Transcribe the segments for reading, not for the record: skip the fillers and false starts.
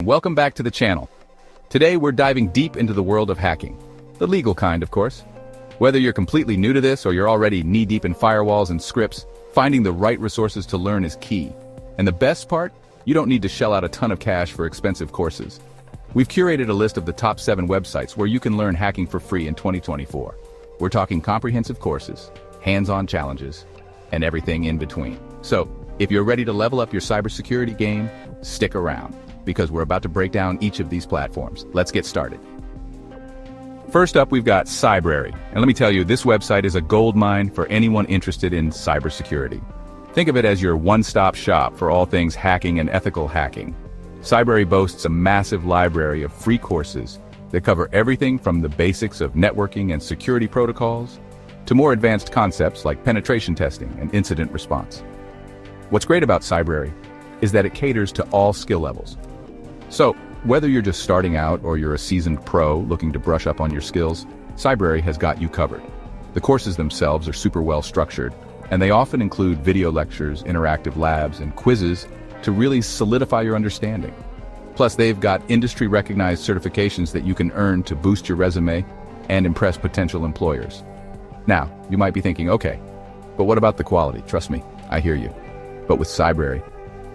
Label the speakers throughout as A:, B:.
A: Welcome back to the channel. Today we're diving deep into the world of hacking. The legal kind, of course. Whether you're completely new to this or you're already knee-deep in firewalls and scripts, finding the right resources to learn is key. And the best part? You don't need to shell out a ton of cash for expensive courses. We've curated a list of the top 7 websites where you can learn hacking for free in 2024. We're talking comprehensive courses, hands-on challenges, and everything in between. So, if you're ready to level up your cybersecurity game, stick around, because we're about to break down each of these platforms. Let's get started. First up, we've got Cybrary. And let me tell you, this website is a goldmine for anyone interested in cybersecurity. Think of it as your one-stop shop for all things hacking and ethical hacking. Cybrary boasts a massive library of free courses that cover everything from the basics of networking and security protocols to more advanced concepts like penetration testing and incident response. What's great about Cybrary is that it caters to all skill levels. So, whether you're just starting out or you're a seasoned pro looking to brush up on your skills, Cybrary has got you covered. The courses themselves are super well structured, and they often include video lectures, interactive labs, and quizzes to really solidify your understanding. Plus, they've got industry-recognized certifications that you can earn to boost your resume and impress potential employers. Now, you might be thinking, okay, but what about the quality? Trust me, I hear you. But with Cybrary,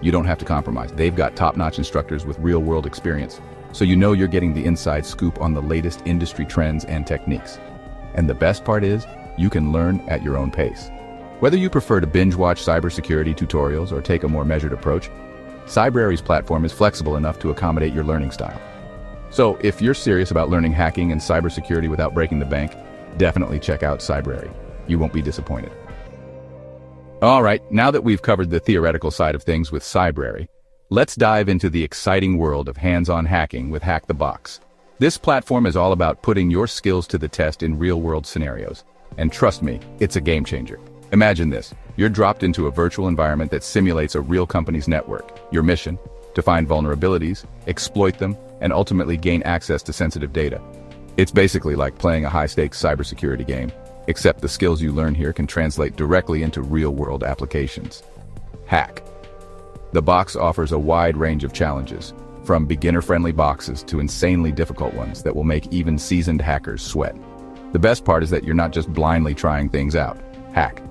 A: you don't have to compromise. They've got top-notch instructors with real-world experience, so you know you're getting the inside scoop on the latest industry trends and techniques. And the best part is, you can learn at your own pace. Whether you prefer to binge-watch cybersecurity tutorials or take a more measured approach, Cybrary's platform is flexible enough to accommodate your learning style. So, if you're serious about learning hacking and cybersecurity without breaking the bank, definitely check out Cybrary. You won't be disappointed. Alright, now that we've covered the theoretical side of things with Cybrary, let's dive into the exciting world of hands-on hacking with Hack the Box. This platform is all about putting your skills to the test in real-world scenarios. And trust me, it's a game changer. Imagine this, you're dropped into a virtual environment that simulates a real company's network. Your mission? To find vulnerabilities, exploit them, and ultimately gain access to sensitive data. It's basically like playing a high-stakes cybersecurity game, except the skills you learn here can translate directly into real-world applications. Hack. The box offers a wide range of challenges, from beginner-friendly boxes to insanely difficult ones that will make even seasoned hackers sweat. The best part is that you're not just blindly trying things out. Hack.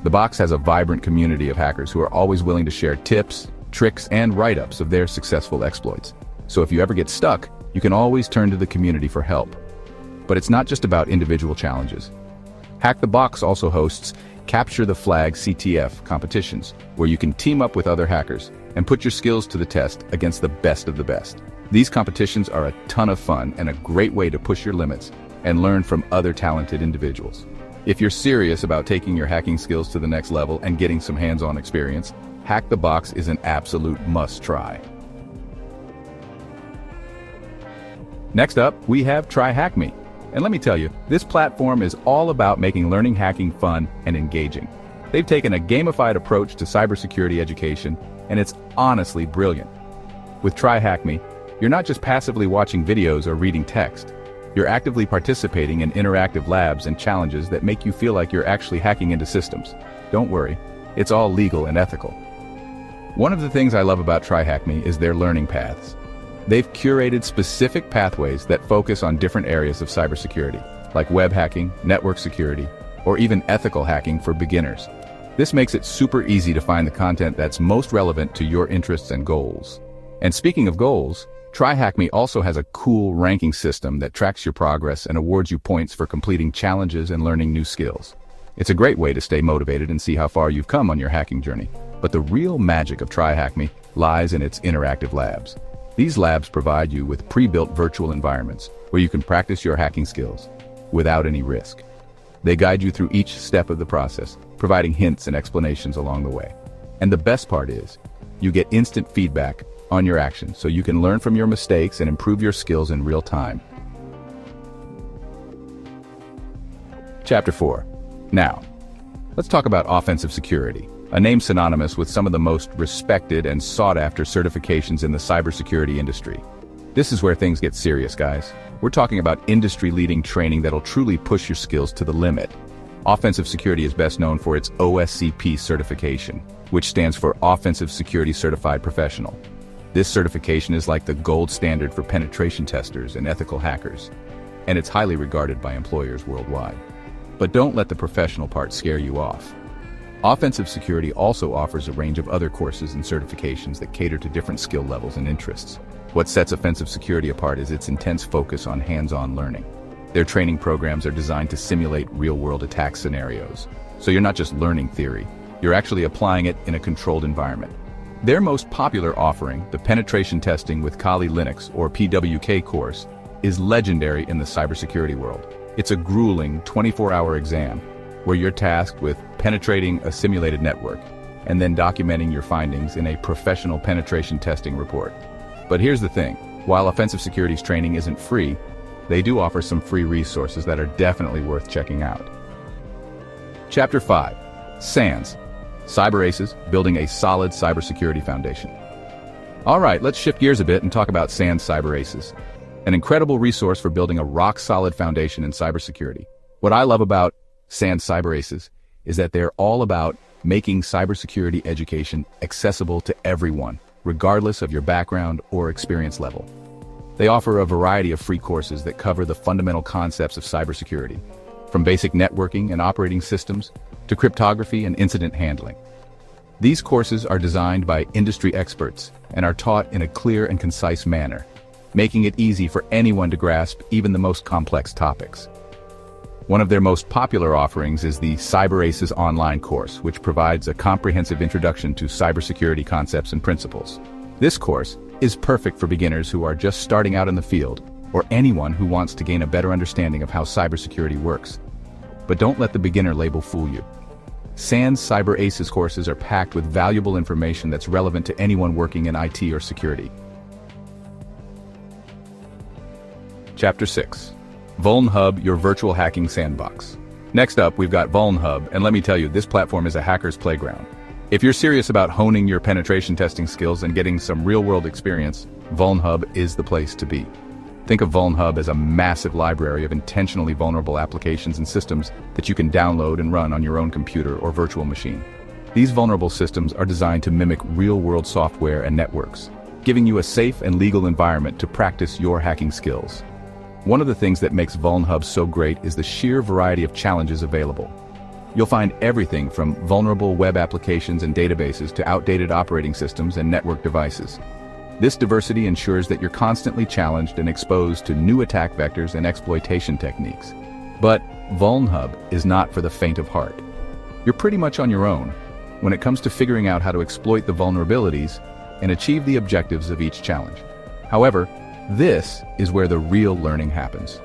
A: The box has a vibrant community of hackers who are always willing to share tips, tricks, and write-ups of their successful exploits. So if you ever get stuck, you can always turn to the community for help. But it's not just about individual challenges. Hack the Box also hosts Capture the Flag CTF competitions, where you can team up with other hackers and put your skills to the test against the best of the best. These competitions are a ton of fun and a great way to push your limits and learn from other talented individuals. If you're serious about taking your hacking skills to the next level and getting some hands-on experience, Hack the Box is an absolute must-try. Next up, we have Try Hack Me. And let me tell you, this platform is all about making learning hacking fun and engaging. They've taken a gamified approach to cybersecurity education, and it's honestly brilliant. With Try Hack Me, you're not just passively watching videos or reading text. You're actively participating in interactive labs and challenges that make you feel like you're actually hacking into systems. Don't worry, it's all legal and ethical. One of the things I love about Try Hack Me is their learning paths. They've curated specific pathways that focus on different areas of cybersecurity, like web hacking, network security, or even ethical hacking for beginners. This makes it super easy to find the content that's most relevant to your interests and goals. And speaking of goals, Try Hack Me also has a cool ranking system that tracks your progress and awards you points for completing challenges and learning new skills. It's a great way to stay motivated and see how far you've come on your hacking journey. But the real magic of Try Hack Me lies in its interactive labs. These labs provide you with pre-built virtual environments where you can practice your hacking skills without any risk. They guide you through each step of the process, providing hints and explanations along the way. And the best part is, you get instant feedback on your actions so you can learn from your mistakes and improve your skills in real time. Chapter 4. Now, let's talk about offensive security, a name synonymous with some of the most respected and sought-after certifications in the cybersecurity industry. This is where things get serious, guys. We're talking about industry-leading training that'll truly push your skills to the limit. Offensive security is best known for its OSCP certification, which stands for Offensive Security Certified Professional. This certification is like the gold standard for penetration testers and ethical hackers, and it's highly regarded by employers worldwide. But don't let the professional part scare you off. Offensive Security also offers a range of other courses and certifications that cater to different skill levels and interests. What sets Offensive Security apart is its intense focus on hands-on learning. Their training programs are designed to simulate real-world attack scenarios, so you're not just learning theory, you're actually applying it in a controlled environment. Their most popular offering, the Penetration Testing with Kali Linux, or PWK course, is legendary in the cybersecurity world. It's a grueling 24-hour exam where you're tasked with penetrating a simulated network and then documenting your findings in a professional penetration testing report. But here's the thing, while Offensive Security's training isn't free, they do offer some free resources that are definitely worth checking out. Chapter 5. SANS. Cyber Aces, building a solid cybersecurity foundation. Alright, let's shift gears a bit and talk about SANS Cyber Aces, an incredible resource for building a rock-solid foundation in cybersecurity. What I love about SANS Cyber Aces is that they're all about making cybersecurity education accessible to everyone, regardless of your background or experience level. They offer a variety of free courses that cover the fundamental concepts of cybersecurity, from basic networking and operating systems to cryptography and incident handling. These courses are designed by industry experts and are taught in a clear and concise manner, making it easy for anyone to grasp even the most complex topics. One of their most popular offerings is the Cyber Aces online course, which provides a comprehensive introduction to cybersecurity concepts and principles. This course is perfect for beginners who are just starting out in the field, or anyone who wants to gain a better understanding of how cybersecurity works. But don't let the beginner label fool you. SANS Cyber Aces courses are packed with valuable information that's relevant to anyone working in IT or security. Chapter 6. VulnHub, your virtual hacking sandbox. Next up, we've got VulnHub, and let me tell you, this platform is a hacker's playground. If you're serious about honing your penetration testing skills and getting some real-world experience, VulnHub is the place to be. Think of VulnHub as a massive library of intentionally vulnerable applications and systems that you can download and run on your own computer or virtual machine. These vulnerable systems are designed to mimic real-world software and networks, giving you a safe and legal environment to practice your hacking skills. One of the things that makes VulnHub so great is the sheer variety of challenges available. You'll find everything from vulnerable web applications and databases to outdated operating systems and network devices. This diversity ensures that you're constantly challenged and exposed to new attack vectors and exploitation techniques. But VulnHub is not for the faint of heart. You're pretty much on your own when it comes to figuring out how to exploit the vulnerabilities and achieve the objectives of each challenge. However, this is where the real learning happens.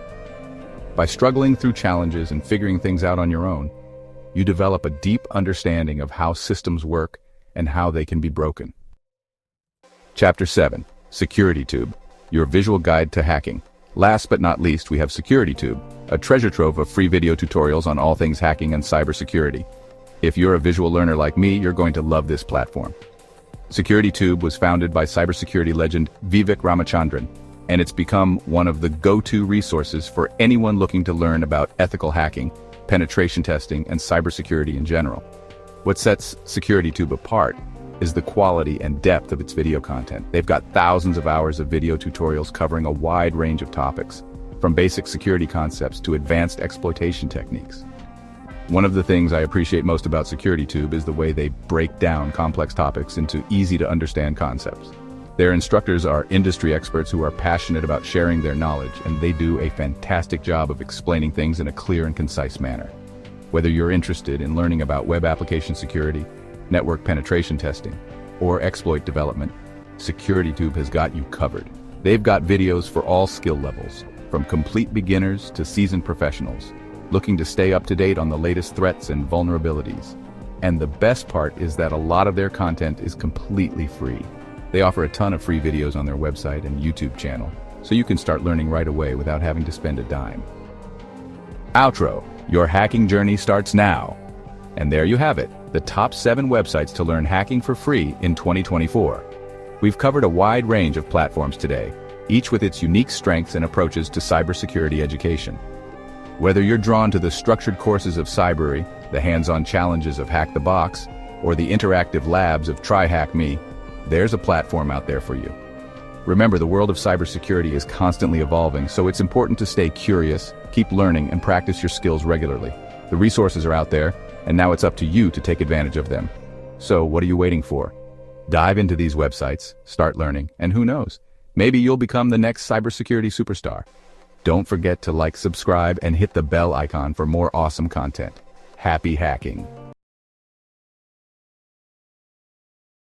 A: By struggling through challenges and figuring things out on your own, you develop a deep understanding of how systems work and how they can be broken. Chapter 7. SecurityTube, your visual guide to hacking. Last but not least, we have SecurityTube, a treasure trove of free video tutorials on all things hacking and cybersecurity. If you're a visual learner like me, you're going to love this platform. SecurityTube was founded by cybersecurity legend Vivek Ramachandran, and it's become one of the go-to resources for anyone looking to learn about ethical hacking, penetration testing, and cybersecurity in general. What sets SecurityTube apart is the quality and depth of its video content. They've got thousands of hours of video tutorials covering a wide range of topics, from basic security concepts to advanced exploitation techniques. One of the things I appreciate most about SecurityTube is the way they break down complex topics into easy-to-understand concepts. Their instructors are industry experts who are passionate about sharing their knowledge, and they do a fantastic job of explaining things in a clear and concise manner. Whether you're interested in learning about web application security, network penetration testing, or exploit development, SecurityTube has got you covered. They've got videos for all skill levels, from complete beginners to seasoned professionals, looking to stay up to date on the latest threats and vulnerabilities. And the best part is that a lot of their content is completely free. They offer a ton of free videos on their website and YouTube channel, so you can start learning right away without having to spend a dime. Outro, your hacking journey starts now. And there you have it, the top 7 websites to learn hacking for free in 2024. We've covered a wide range of platforms today, each with its unique strengths and approaches to cybersecurity education. Whether you're drawn to the structured courses of Cybery, the hands-on challenges of Hack the Box, or the interactive labs of Try Hack Me, there's a platform out there for you. Remember, the world of cybersecurity is constantly evolving, so it's important to stay curious, keep learning, and practice your skills regularly. The resources are out there, and now it's up to you to take advantage of them. So, what are you waiting for? Dive into these websites, start learning, and who knows, maybe you'll become the next cybersecurity superstar. Don't forget to like, subscribe, and hit the bell icon for more awesome content. Happy hacking!